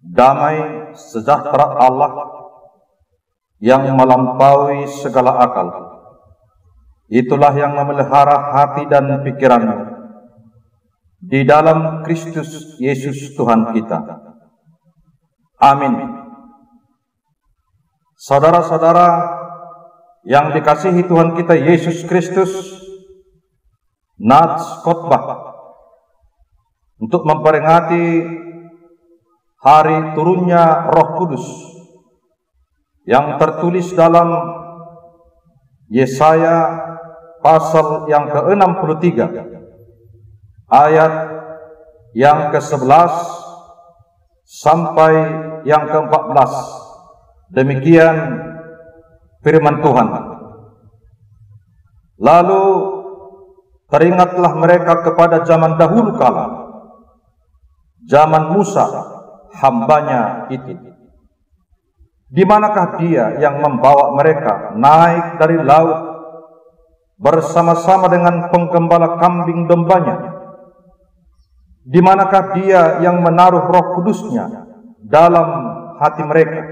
damai sejahtera Allah yang melampaui segala akal, itulah yang memelihara hati dan pikiranmu di dalam Kristus Yesus Tuhan kita. Amin. Saudara-saudara yang dikasihi Tuhan kita Yesus Kristus, nats khotbah untuk memperingati hari turunnya Roh Kudus yang tertulis dalam Yesaya pasal yang ke-63 ayat yang ke-11 sampai yang ke-14. Demikian firman Tuhan. Lalu teringatlah mereka kepada zaman dahulu kala, zaman Musa hambanya itu. Di manakah dia yang membawa mereka naik dari laut bersama-sama dengan penggembala kambing dombanya? Di manakah dia yang menaruh Roh Kudusnya dalam hati mereka,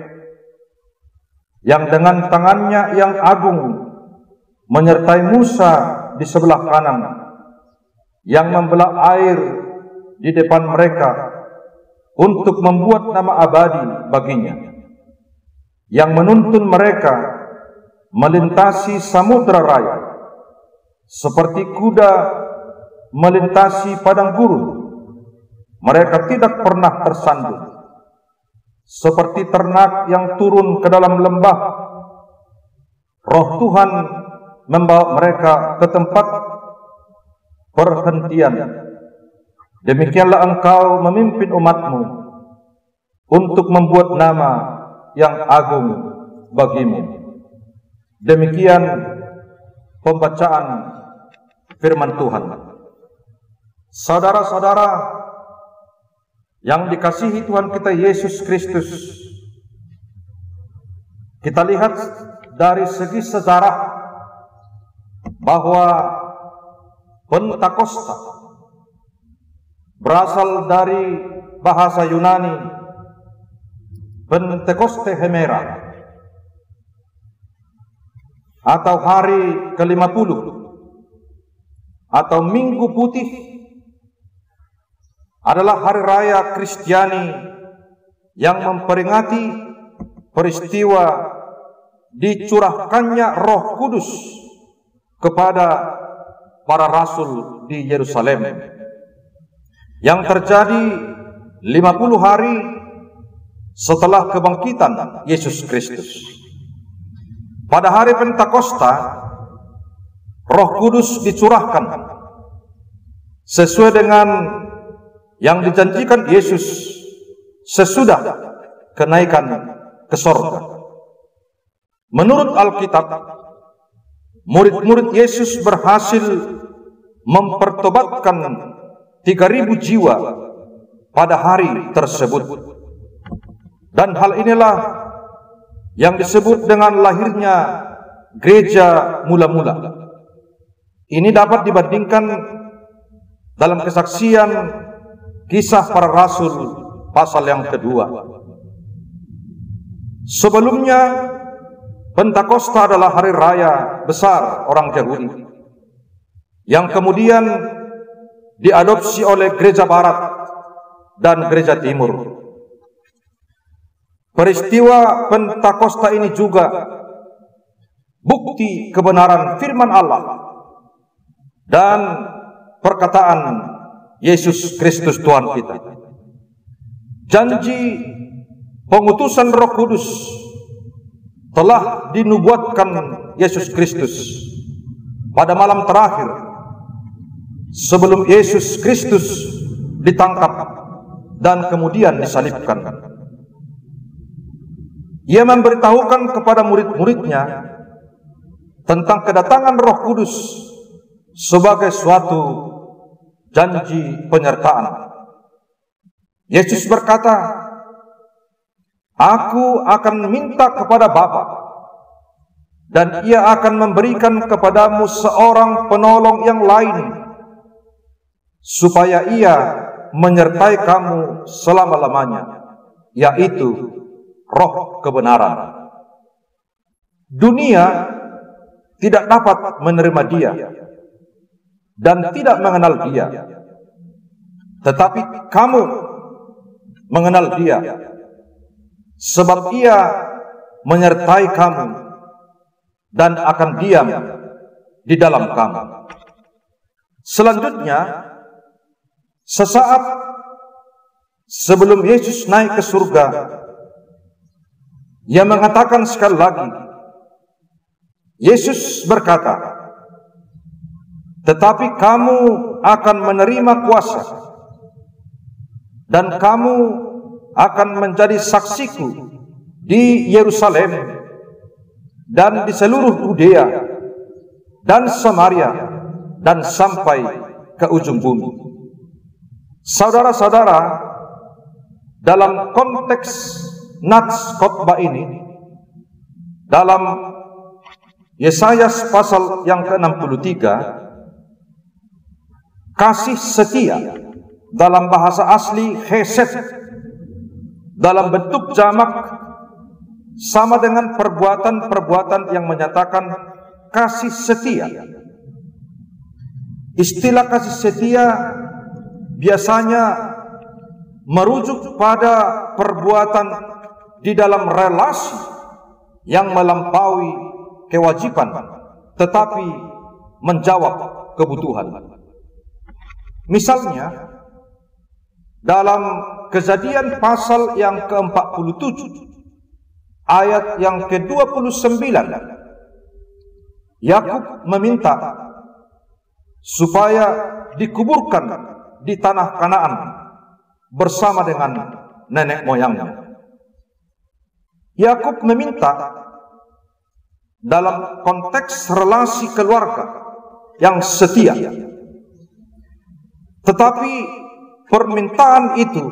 yang dengan tangannya yang agung menyertai Musa di sebelah kanan, yang membelah air di depan mereka untuk membuat nama abadi baginya, yang menuntun mereka melintasi samudra raya seperti kuda melintasi padang gurun. Mereka tidak pernah tersandung seperti ternak yang turun ke dalam lembah. Roh Tuhan membawa mereka ke tempat perhentian. Demikianlah engkau memimpin umatmu untuk membuat nama yang agung bagimu. Demikian pembacaan firman Tuhan. Saudara-saudara yang dikasihi Tuhan kita Yesus Kristus, kita lihat dari segi sejarah bahwa Pentakosta berasal dari bahasa Yunani Pentekoste Hemera, atau hari ke-50 atau Minggu Putih, adalah hari raya Kristiani yang memperingati peristiwa dicurahkannya Roh Kudus kepada para rasul di Yerusalem, yang terjadi 50 hari setelah kebangkitan Yesus Kristus. Pada hari Pentakosta, Roh Kudus dicurahkan sesuai dengan yang dijanjikan Yesus sesudah kenaikan ke sorga. Menurut Alkitab, murid-murid Yesus berhasil mempertobatkan 3.000 jiwa pada hari tersebut. Dan hal inilah yang disebut dengan lahirnya gereja mula-mula. Ini dapat dibandingkan dalam kesaksian Kisah Para Rasul pasal yang kedua. Sebelumnya, Pentakosta adalah hari raya besar orang Yahudi yang kemudian diadopsi oleh gereja Barat dan gereja Timur. Peristiwa Pentakosta ini juga bukti kebenaran firman Allah dan perkataan Yesus Kristus Tuhan kita. Janji pengutusan Roh Kudus telah dinubuatkan Yesus Kristus pada malam terakhir sebelum Yesus Kristus ditangkap dan kemudian disalibkan. Ia memberitahukan kepada murid-muridnya tentang kedatangan Roh Kudus sebagai suatu janji penyertaan. Yesus berkata, "Aku akan minta kepada Bapa, dan Ia akan memberikan kepadamu seorang penolong yang lain, supaya Ia menyertai kamu selama-lamanya. yaitu roh kebenaran. Dunia tidak dapat menerima Dia dan tidak mengenal Dia, tetapi kamu mengenal Dia, sebab Ia menyertai kamu dan akan diam di dalam kamu. Selanjutnya, sesaat sebelum Yesus naik ke surga, Ia mengatakan sekali lagi, Yesus berkata, tetapi kamu akan menerima kuasa dan kamu akan menjadi saksiku di Yerusalem dan di seluruh Yudea dan Samaria dan sampai ke ujung bumi. Saudara-saudara, dalam konteks nats khotbah ini, dalam Yesaya pasal yang ke-63, kasih setia dalam bahasa asli chesed dalam bentuk jamak sama dengan perbuatan-perbuatan yang menyatakan kasih setia. Istilah kasih setia biasanya merujuk pada perbuatan di dalam relasi yang melampaui kewajiban, tetapi menjawab kebutuhan. Misalnya, dalam Kejadian pasal yang ke-47, ayat yang ke-29, Yakub meminta supaya dikuburkan di tanah Kanaan bersama dengan nenek moyangnya. Yakub meminta dalam konteks relasi keluarga yang setia, tetapi permintaan itu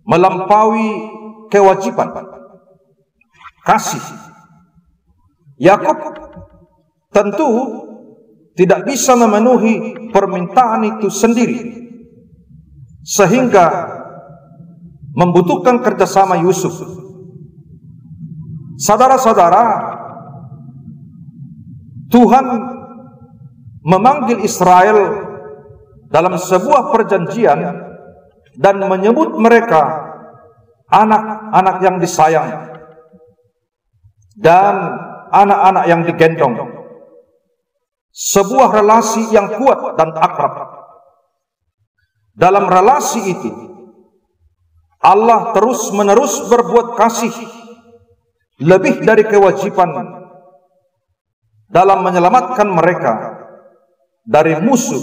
melampaui kewajiban kasih. Yakub tentu tidak bisa memenuhi permintaan itu sendiri, sehingga membutuhkan kerjasama Yusuf. Saudara-saudara, Tuhan memanggil Israel dalam sebuah perjanjian dan menyebut mereka anak-anak yang disayang dan anak-anak yang digendong. Sebuah relasi yang kuat dan akrab. Dalam relasi itu, Allah terus-menerus berbuat kasih lebih dari kewajiban dalam menyelamatkan mereka dari musuh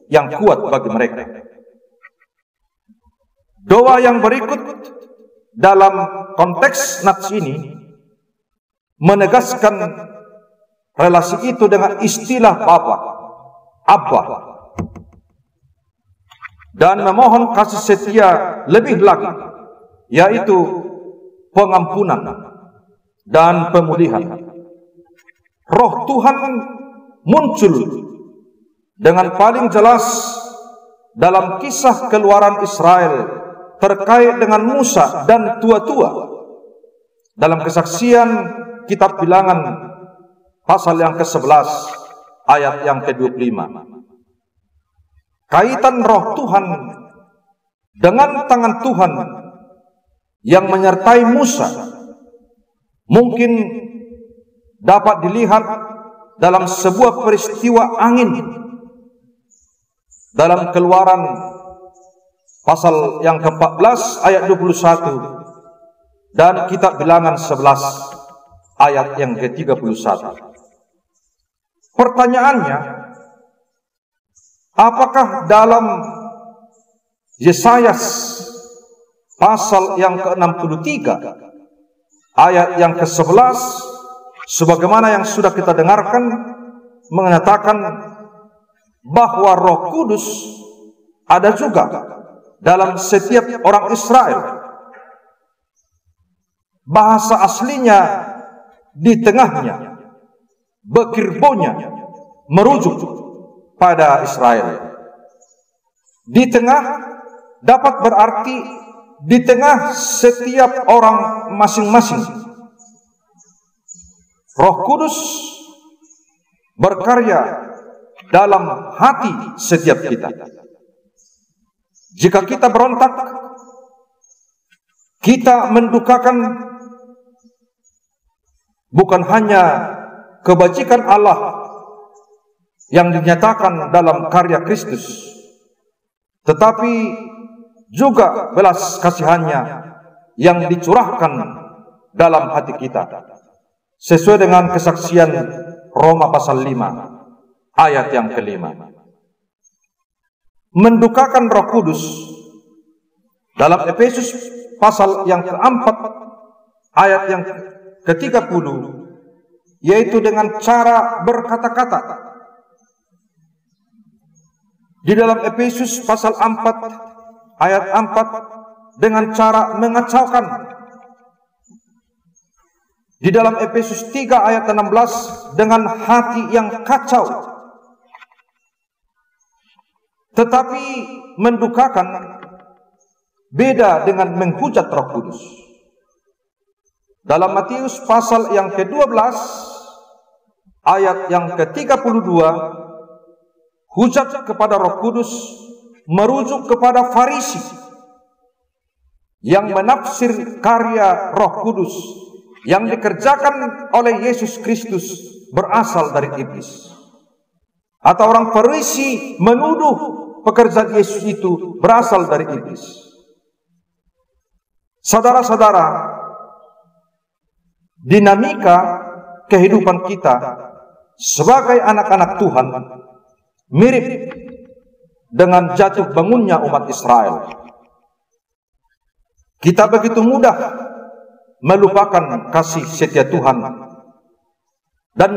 yang kuat bagi mereka. Doa yang berikut dalam konteks nats ini menegaskan relasi itu dengan istilah Bapa, Abba, dan memohon kasih setia lebih lagi, yaitu pengampunan dan pemulihan. Roh Tuhan muncul dengan paling jelas dalam kisah keluaran Israel terkait dengan Musa dan tua-tua dalam kesaksian kitab Bilangan pasal yang ke-11 ayat yang ke-25. Kaitan roh Tuhan dengan tangan Tuhan yang menyertai Musa mungkin dapat dilihat dalam sebuah peristiwa angin dalam Keluaran pasal yang ke-14 ayat 21 dan kitab Bilangan 11 ayat yang ke-31. Pertanyaannya, apakah dalam Yesaya pasal yang ke-63 ayat yang ke-11 sebagaimana yang sudah kita dengarkan mengatakan bahwa Roh Kudus ada juga dalam setiap orang Israel? Bahasa aslinya di tengahnya, bekirbonya merujuk pada Israel. Di tengah dapat berarti di tengah setiap orang masing-masing. Roh Kudus berkarya dalam hati setiap kita. Jika kita berontak, kita mendukakan bukan hanya kebajikan Allah yang dinyatakan dalam karya Kristus, tetapi juga belas kasihannya yang dicurahkan dalam hati kita, sesuai dengan kesaksian Roma pasal 5 ayat yang kelima. Mendukakan Roh Kudus dalam Efesus pasal yang keempat ayat yang ke-30, yaitu dengan cara berkata-kata. Di dalam Efesus pasal 4 ayat 4 dengan cara mengacaukan. Di dalam Efesus 3 ayat 16 dengan hati yang kacau. Tetapi mendukakan beda dengan menghujat Roh Kudus. Dalam Matius pasal yang ke-12 ayat yang ke-32, hujat kepada Roh Kudus merujuk kepada Farisi yang menafsir karya Roh Kudus yang dikerjakan oleh Yesus Kristus berasal dari iblis. Atau orang Farisi menuduh pekerjaan Yesus itu berasal dari iblis. Saudara-saudara, dinamika kehidupan kita sebagai anak-anak Tuhan mirip dengan jatuh bangunnya umat Israel. Kita begitu mudah melupakan kasih setia Tuhan dan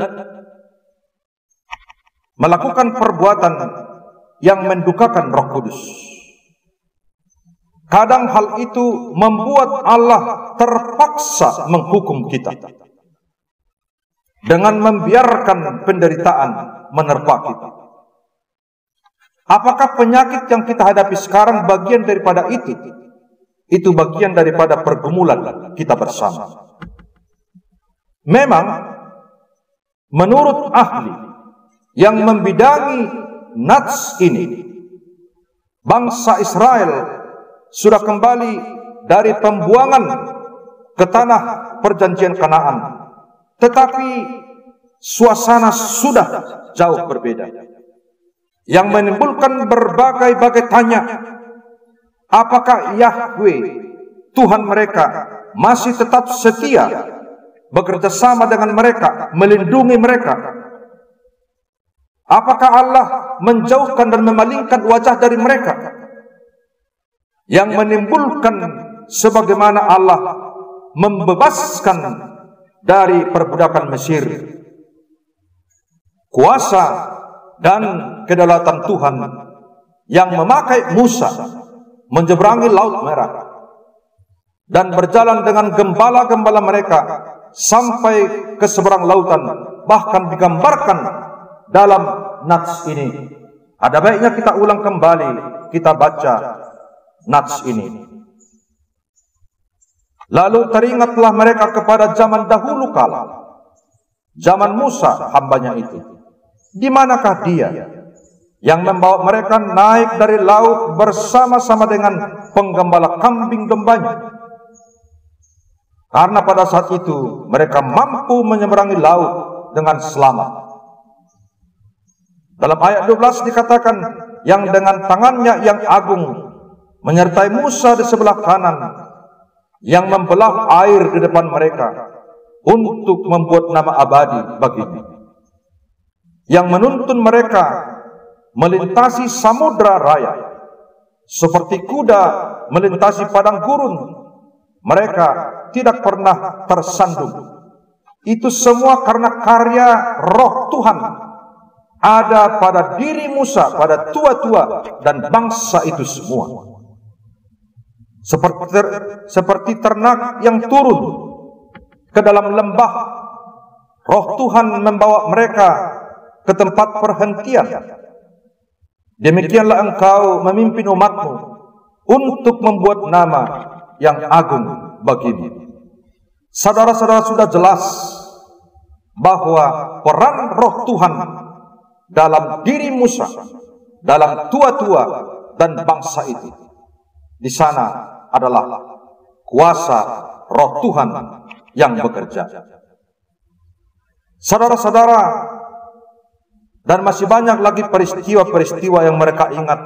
melakukan perbuatan yang mendukakan Roh Kudus. Kadang hal itu membuat Allah terpaksa menghukum kita dengan membiarkan penderitaan menerpa kita. Apakah penyakit yang kita hadapi sekarang bagian daripada itu? Itu bagian daripada pergumulan kita bersama. Memang menurut ahli yang membidangi nats ini, bangsa Israel sudah kembali dari pembuangan ke tanah perjanjian Kanaan, tetapi suasana sudah jauh berbeda, yang menimbulkan berbagai-bagai tanya. Apakah Yahweh Tuhan mereka masih tetap setia, bekerja sama dengan mereka, melindungi mereka? Apakah Allah menjauhkan dan memalingkan wajah dari mereka? Yang menimbulkan sebagaimana Allah membebaskan dari perbudakan Mesir. Kuasa dan kedaulatan Tuhan yang memakai Musa menyeberangi Laut Merah dan berjalan dengan gembala-gembala mereka sampai ke seberang lautan, bahkan digambarkan dalam nats ini. Ada baiknya kita ulang kembali, kita baca nats ini. Lalu teringatlah mereka kepada zaman dahulu kala, zaman Musa hambanya itu. Di manakah dia yang membawa mereka naik dari laut bersama-sama dengan penggembala kambing dombanya? Karena pada saat itu mereka mampu menyeberangi laut dengan selamat. Dalam ayat 12 dikatakan, yang dengan tangannya yang agung menyertai Musa di sebelah kanan, yang membelah air di depan mereka untuk membuat nama abadi baginya, yang menuntun mereka melintasi samudra raya seperti kuda melintasi padang gurun. Mereka tidak pernah tersandung. Itu semua karena karya Roh Tuhan ada pada diri Musa, pada tua-tua dan bangsa itu semua. Seperti ternak yang turun ke dalam lembah, Roh Tuhan membawa mereka ke tempat perhentian. Demikianlah engkau memimpin umatmu untuk membuat nama yang agung bagimu. Saudara-saudara, sudah jelas bahwa peran Roh Tuhan dalam diri Musa, dalam tua-tua dan bangsa itu, di sana adalah kuasa Roh Tuhan yang bekerja. Saudara-saudara, dan masih banyak lagi peristiwa-peristiwa yang mereka ingat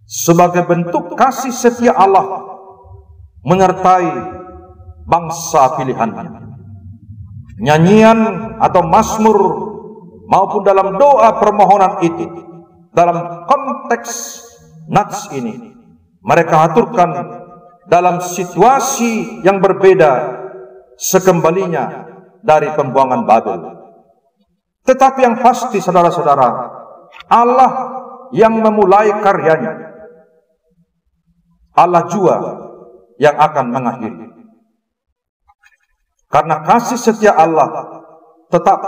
sebagai bentuk kasih setia Allah menyertai bangsa pilihannya. Nyanyian atau mazmur maupun dalam doa permohonan itu, dalam konteks nats ini, mereka aturkan dalam situasi yang berbeda sekembalinya dari pembuangan Babel. Tetapi yang pasti, saudara-saudara, Allah yang memulai karyanya, Allah juga yang akan mengakhiri. Karena kasih setia Allah tetap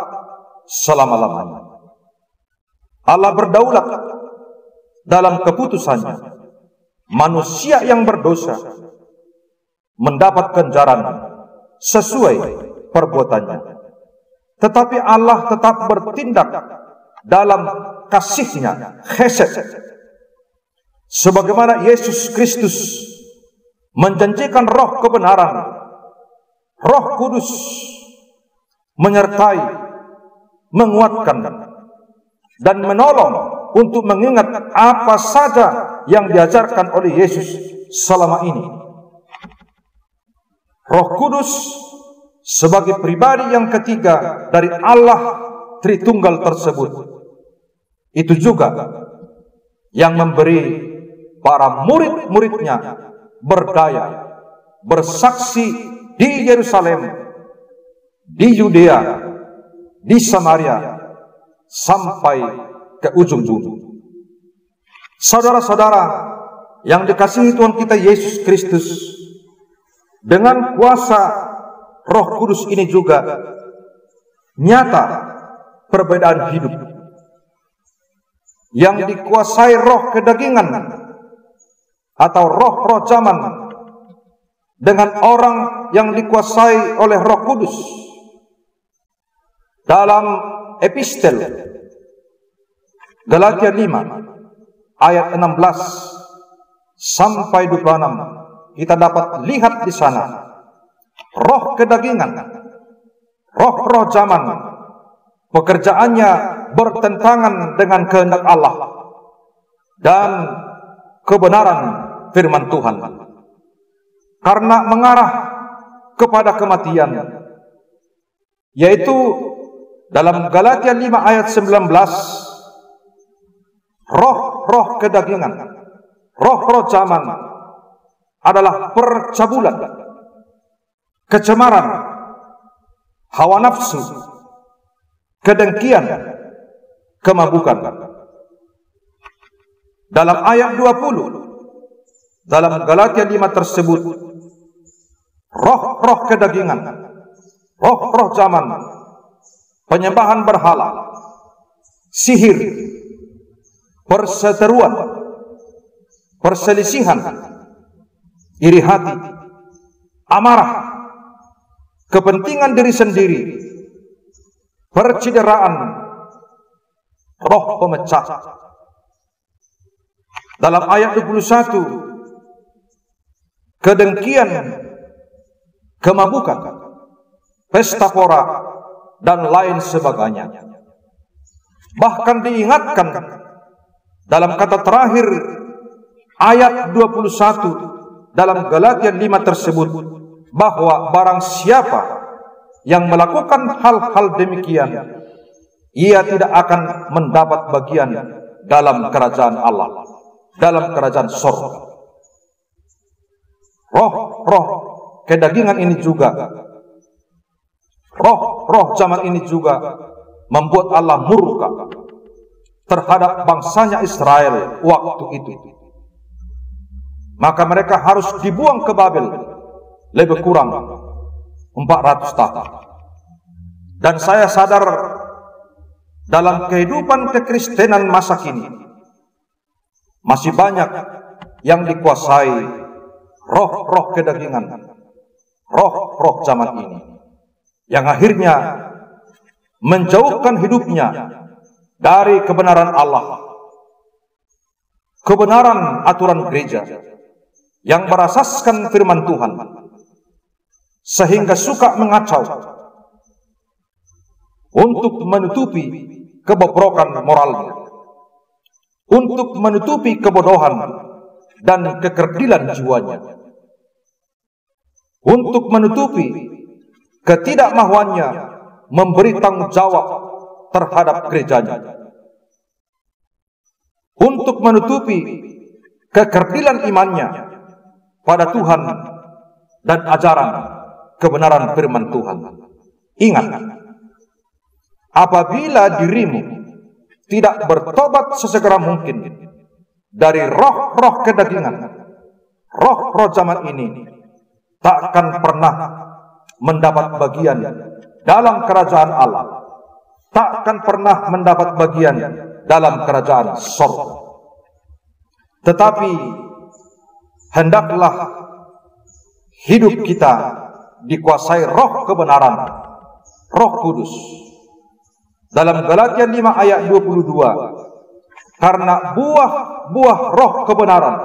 selama-lamanya. Allah berdaulat dalam keputusannya. Manusia yang berdosa mendapat ganjaran sesuai perbuatannya. Tetapi Allah tetap bertindak dalam kasih-Nya, chesed. Sebagaimana Yesus Kristus menjanjikan roh kebenaran, Roh Kudus menyertai, menguatkan, dan menolong untuk mengingat apa saja yang diajarkan oleh Yesus selama ini. Roh Kudus sebagai pribadi yang ketiga dari Allah Tritunggal tersebut, itu juga yang memberi para murid-muridnya berdaya, bersaksi di Yerusalem, di Yudea, di Samaria, sampai ke ujung bumi. Saudara-saudara yang dikasihi Tuhan kita Yesus Kristus, dengan kuasa Roh Kudus ini juga nyata perbedaan hidup yang dikuasai roh kedagingan atau roh-roh zaman dengan orang yang dikuasai oleh Roh Kudus. Dalam epistel Galatia 5 ayat 16 sampai 26, kita dapat lihat di sana roh kedagingan, roh-roh zaman, pekerjaannya bertentangan dengan kehendak Allah dan kebenaran firman Tuhan, karena mengarah kepada kematian. Yaitu dalam Galatia 5 ayat 19, roh-roh kedagingan, roh-roh zaman adalah percabulan, kecemaran, hawa nafsu, kedengkian, kemabukan. Dalam ayat 20 dalam Galatia 5 tersebut, roh-roh kedagingan, roh-roh zaman, penyembahan berhala, sihir, perseteruan, perselisihan, iri hati, amarah, kepentingan diri sendiri, percideraan, roh pemecah. Dalam ayat 21, kedengkian, kemabukan, pesta pora, dan lain sebagainya. Bahkan diingatkan dalam kata terakhir ayat 21 dalam Galatia 5 tersebut, bahwa barang siapa yang melakukan hal-hal demikian, ia tidak akan mendapat bagian dalam kerajaan Allah, dalam kerajaan surga. Roh-roh kedagingan ini juga, roh-roh zaman ini juga membuat Allah murka terhadap bangsanya Israel waktu itu. Maka mereka harus dibuang ke Babel, lebih kurang 400 tahun. Dan saya sadar dalam kehidupan kekristenan masa kini masih banyak yang dikuasai roh-roh kedagingan, roh-roh zaman ini, yang akhirnya menjauhkan hidupnya dari kebenaran Allah, kebenaran aturan gereja yang berasaskan firman Tuhan, sehingga suka mengacau untuk menutupi kebobrokan moralnya, untuk menutupi kebodohan dan kekerdilan jiwanya, untuk menutupi ketidakmahuannya memberi tanggung jawab terhadap gerejanya, untuk menutupi kekerdilan imannya pada Tuhan dan ajaran kebenaran firman Tuhan. Ingat, apabila dirimu tidak bertobat sesegera mungkin dari roh-roh kedagingan, roh-roh zaman ini, tak akan pernah mendapat bagian dalam kerajaan Allah, tak akan pernah mendapat bagian dalam kerajaan surga. Tetapi hendaklah hidup kita dikuasai roh kebenaran, Roh Kudus. Dalam Galatia 5 ayat 22, karena buah-buah roh kebenaran,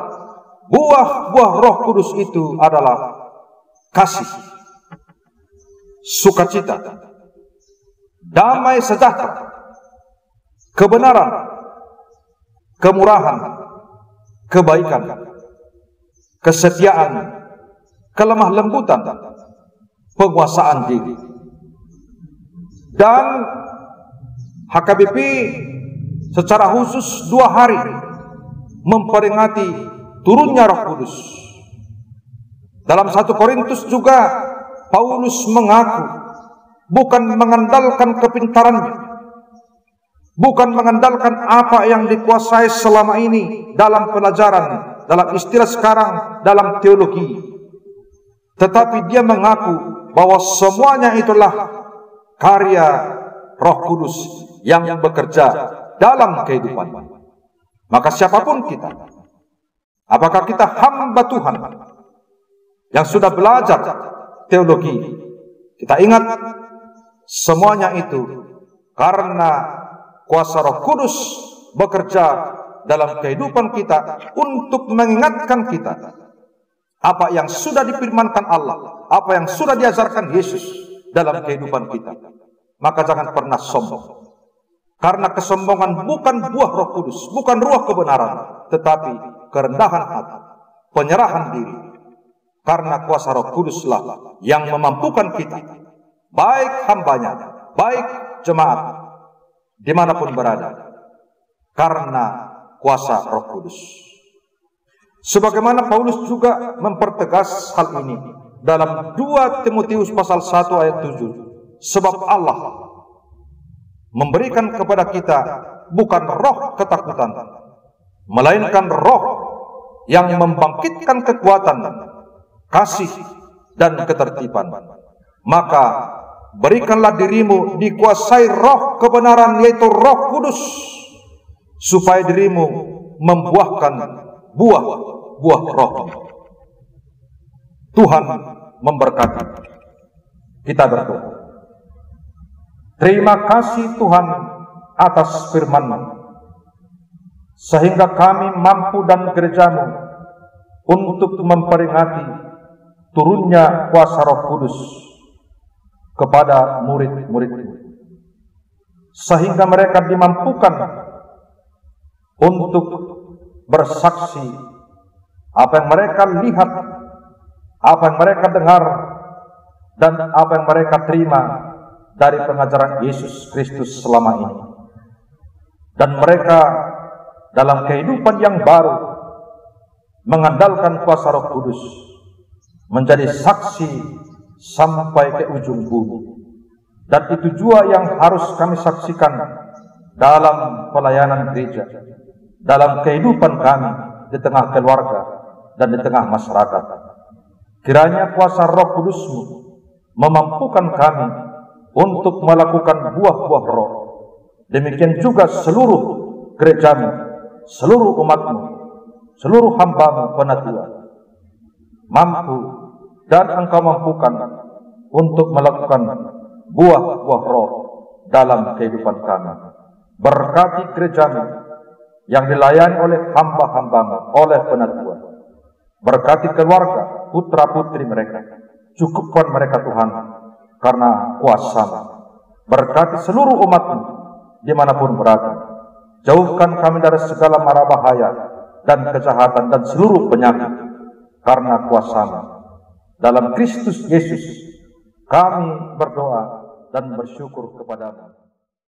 buah-buah Roh Kudus itu adalah kasih, sukacita, damai sejahtera, kebenaran, kemurahan, kebaikan, kesetiaan, kelemah lembutan, penguasaan diri. Dan HKBP secara khusus 2 hari memperingati turunnya Roh Kudus. Dalam 1 Korintus juga Paulus mengaku bukan mengandalkan kepintarannya, bukan mengandalkan apa yang dikuasai selama ini dalam pelajaran, dalam istilah sekarang dalam teologi, tetapi dia mengaku bahwa semuanya itulah karya Roh Kudus yang bekerja dalam kehidupan. Maka siapapun kita, apakah kita hamba Tuhan yang sudah belajar teologi, kita ingat semuanya itu karena kuasa Roh Kudus bekerja dalam kehidupan kita untuk mengingatkan kita apa yang sudah difirmankan Allah, apa yang sudah diajarkan Yesus dalam kehidupan kita. Maka jangan pernah sombong, karena kesombongan bukan buah Roh Kudus, bukan ruah kebenaran, tetapi kerendahan hati, penyerahan diri. Karena kuasa Roh Kuduslah yang memampukan kita, baik hambanya, baik jemaat, dimanapun berada, karena kuasa Roh Kudus. Sebagaimana Paulus juga mempertegas hal ini dalam 2 Timotius pasal 1 ayat 7. Sebab Allah memberikan kepada kita bukan roh ketakutan, melainkan roh yang membangkitkan kekuatan, kasih, dan ketertiban. Maka berikanlah dirimu dikuasai roh kebenaran, yaitu Roh Kudus, supaya dirimu membuahkan buah-buah roh. Tuhan memberkati. Kita berdoa. Terima kasih Tuhan atas firman-Mu, sehingga kami mampu dan gereja-Mu untuk memperingati turunnya kuasa Roh Kudus kepada murid-murid-Mu, sehingga mereka dimampukan untuk bersaksi apa yang mereka lihat, apa yang mereka dengar, dan apa yang mereka terima dari pengajaran Yesus Kristus selama ini. Dan mereka dalam kehidupan yang baru mengandalkan kuasa Roh Kudus, menjadi saksi sampai ke ujung bumi. Dan itu juga yang harus kami saksikan dalam pelayanan gereja, dalam kehidupan kami di tengah keluarga dan di tengah masyarakat. Kiranya kuasa Roh Kudus-Mu memampukan kami untuk melakukan buah-buah roh. Demikian juga seluruh gereja-Mu, seluruh umat-Mu, seluruh hamba-Mu penatua. mampu, dan Engkau mampukan untuk melakukan buah-buah roh dalam kehidupan kami. Berkati gerejamu yang dilayani oleh hamba-hambamu oleh penatua. Berkati keluarga, putra-putri mereka. Cukupkan mereka Tuhan, karena kuasa-Mu. Berkati seluruh umat-Mu dimanapun berada. Jauhkan kami dari segala mara bahaya dan kejahatan dan seluruh penyakit, karena kuasa-Mu. Dalam Kristus Yesus kami berdoa dan bersyukur kepada-Mu.